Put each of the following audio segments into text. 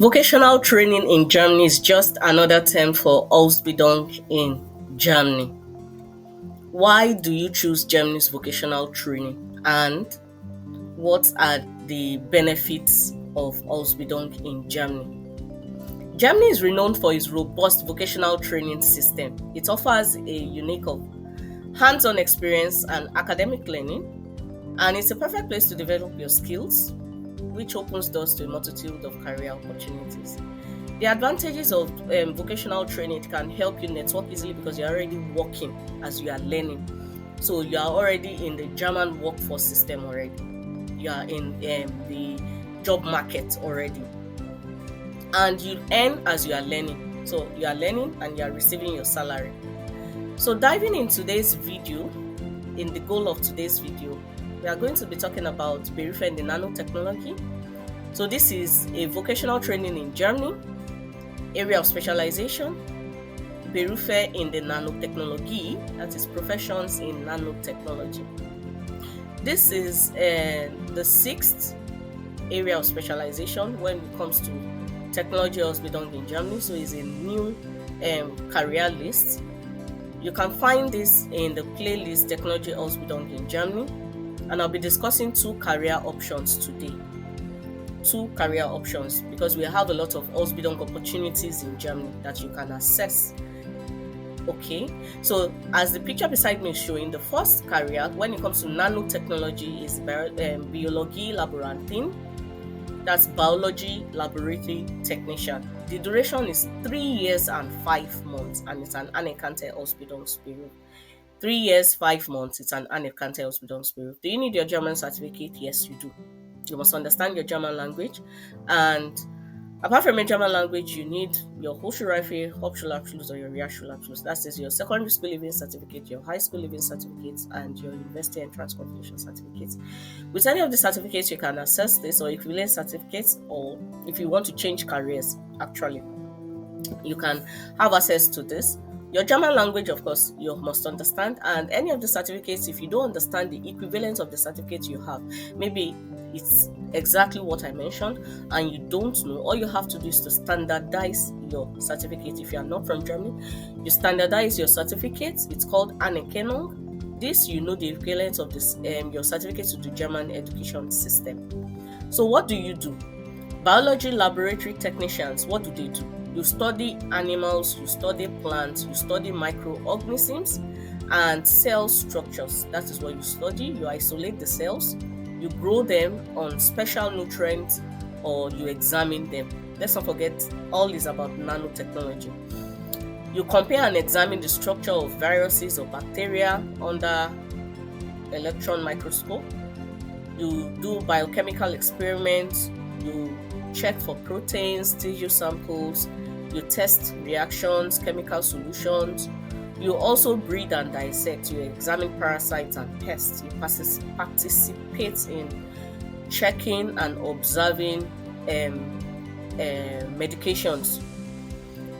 Vocational training in Germany is just another term for Ausbildung in Germany. Why do you choose Germany's vocational training, and what are the benefits of Ausbildung in Germany? Germany is renowned for its robust vocational training system. It offers a unique of hands-on experience and academic learning, and it's a perfect place to develop your skills, which opens doors to a multitude of career opportunities. The advantages of vocational training, it can help you network easily because you're already working as you are learning. So you are already in the German workforce system already. You are in the job market already. And you earn as you are learning. So you are learning and you are receiving your salary. So diving in today's video, in the goal of today's video, we are going to be talking about Berufe in the nanotechnology. So this is a vocational training in Germany, area of specialization, Berufe in the nanotechnology, that is professions in nanotechnology. This is the sixth area of specialization when it comes to technology Ausbildung in Germany. So it's a new career list. You can find this in the playlist Technology Ausbildung in Germany. And I'll be discussing two career options today. Two career options because we have a lot of Ausbildung opportunities in Germany that you can access. Okay, so as the picture beside me is showing, the first career when it comes to nanotechnology is Biologie Laborantin. That's biology laboratory technician. The duration is 3 years and 5 months, and it's an anerkannte Ausbildungsperiod. 3 years, 5 months, it's an anerkannte Ausbildungsperiod. Do you need your German certificate? Yes, you do. You must understand your German language. And apart from your German language, you need your Hochschulreife, Hauptschulabschluss, or your Realschulabschluss. That is your secondary school living certificate, your high school living certificate, and your university entrance qualification certificate. With any of the certificates, you can access this, or equivalent certificates, or if you want to change careers, actually, you can have access to this. Your German language, of course, you must understand, and any of the certificates, if you don't understand the equivalent of the certificate you have, maybe it's exactly what I mentioned and you don't know, all you have to do is to standardize your certificate. If you are not from Germany, you standardize your certificate. It's called Anerkennung. This, you know the equivalent of this your certificate to the German education system. So what do you do? Biology laboratory technicians, what do they do? You study animals, you study plants, you study microorganisms and cell structures. That is what you study. You isolate the cells, you grow them on special nutrients, or you examine them. Let's not forget, all is about nanotechnology. You compare and examine the structure of viruses or bacteria under electron microscope. You do biochemical experiments, you check for proteins, tissue samples, you test reactions, chemical solutions. You also breed and dissect. You examine parasites and pests. You participate in checking and observing medications.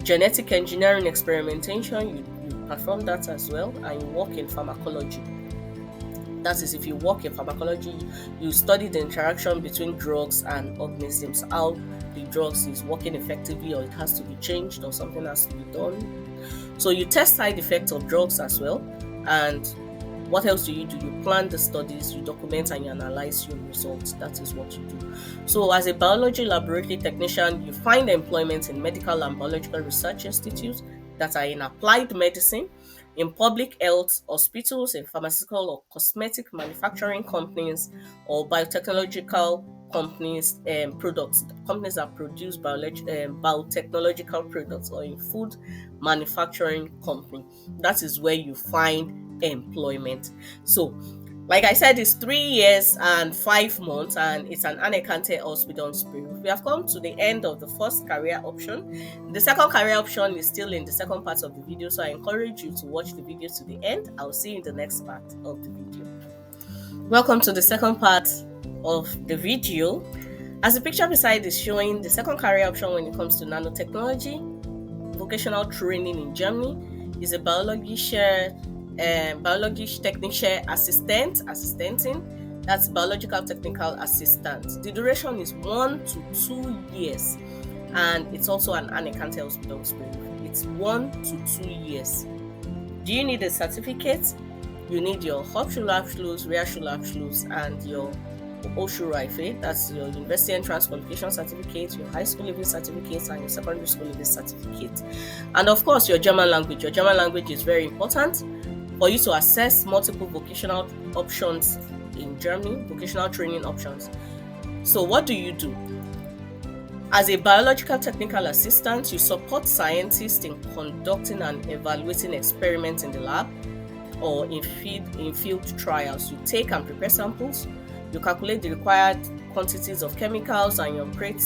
Genetic engineering experimentation, you perform that as well, and you work in pharmacology. That is, if you work in pharmacology, you study the interaction between drugs and organisms, how the drugs is working effectively, or it has to be changed, or something has to be done. So you test side effects of drugs as well. And what else do? You plan the studies, you document, and you analyze your results. That is what you do. So as a biology laboratory technician, you find employment in medical and biological research institutes that are in applied medicine, in public health, hospitals, in pharmaceutical or cosmetic manufacturing companies, or biotechnological companies, companies that produce biotechnological products, or in food manufacturing company. That is where you find employment. So like I said, it's 3 years and 5 months, and it's an anerkannte Ausbildungsperiod. We have come to the end of the first career option. The second career option is still in the second part of the video, so I encourage you to watch the video to the end. I'll see you in the next part of the video. Welcome to the second part of the video. As the picture beside is showing, the second career option when it comes to nanotechnology, vocational training in Germany, is a biologische technische Assistentin. That's biological technical assistant. The duration is 1 to 2 years. and it's also an anerkannte Ausbildungsberuf. It's 1 to 2 years. Do you need a certificate? You need your Hauptschulabschluss, Realschulabschluss, and your Hochschulreife. That's your university entrance qualification certificate, your high school leaving certificate, and your secondary school leaving certificate. And of course, your German language. Your German language is very important for you to assess multiple vocational options in Germany, vocational training options. So what do? As a biological technical assistant, you support scientists in conducting and evaluating experiments in the lab or in field trials. You take and prepare samples, you calculate the required quantities of chemicals, and you operate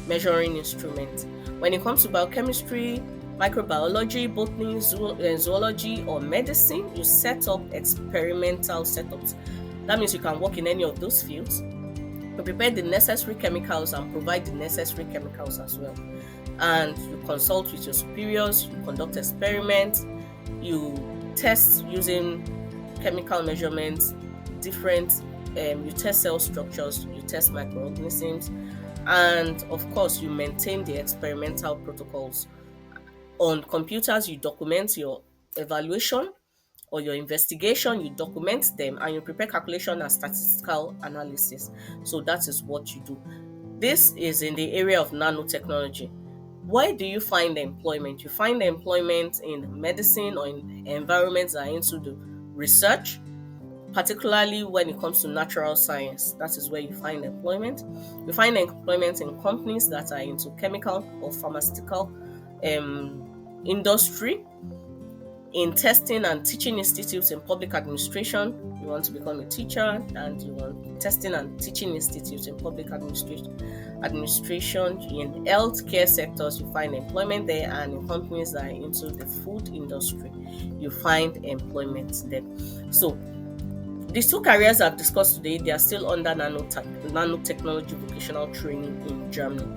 measuring instruments. When it comes to biochemistry, microbiology, botany, zoology, or medicine, you set up experimental setups. That means you can work in any of those fields. You prepare the necessary chemicals and provide the necessary chemicals as well. And you consult with your superiors, you conduct experiments, you test using chemical measurements, you test cell structures, you test microorganisms, and of course you maintain the experimental protocols. On computers, you document your evaluation or your investigation, you document them, and you prepare calculation and statistical analysis. So that is what you do. This is in the area of nanotechnology. Where do you find employment? You find employment in medicine or in environments that are into the research, particularly when it comes to natural science. That is where you find employment. You find employment in companies that are into chemical or pharmaceutical industry, in testing and teaching institutes in public administration. You want to become a teacher, and you want testing and teaching institutes in public administration. In healthcare sectors, you find employment there, and in companies that are into the food industry, you find employment there. So these two careers I've discussed today, they are still under nanotechnology vocational training in Germany.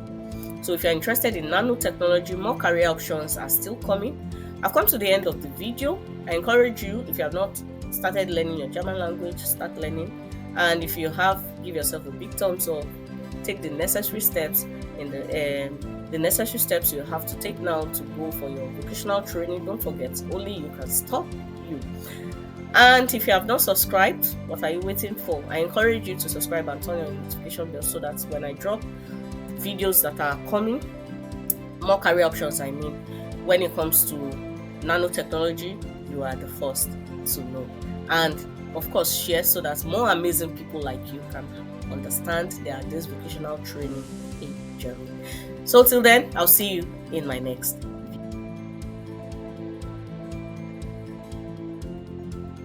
So if you're interested in nanotechnology, more career options are still coming. I've come to the end of the video. I encourage you, if you have not started learning your German language, start learning. And if you have, give yourself a big thumbs up. Take the necessary steps the necessary steps you have to take now to go for your vocational training. Don't forget, only you can stop you. And if you have not subscribed, what are you waiting for? I encourage you to subscribe and turn on the notification bell so that when I drop videos that are coming, more career options, when it comes to nanotechnology, you are the first to know. And of course, share so that more amazing people like you can understand there are this vocational training in Germany. So till then, I'll see you in my next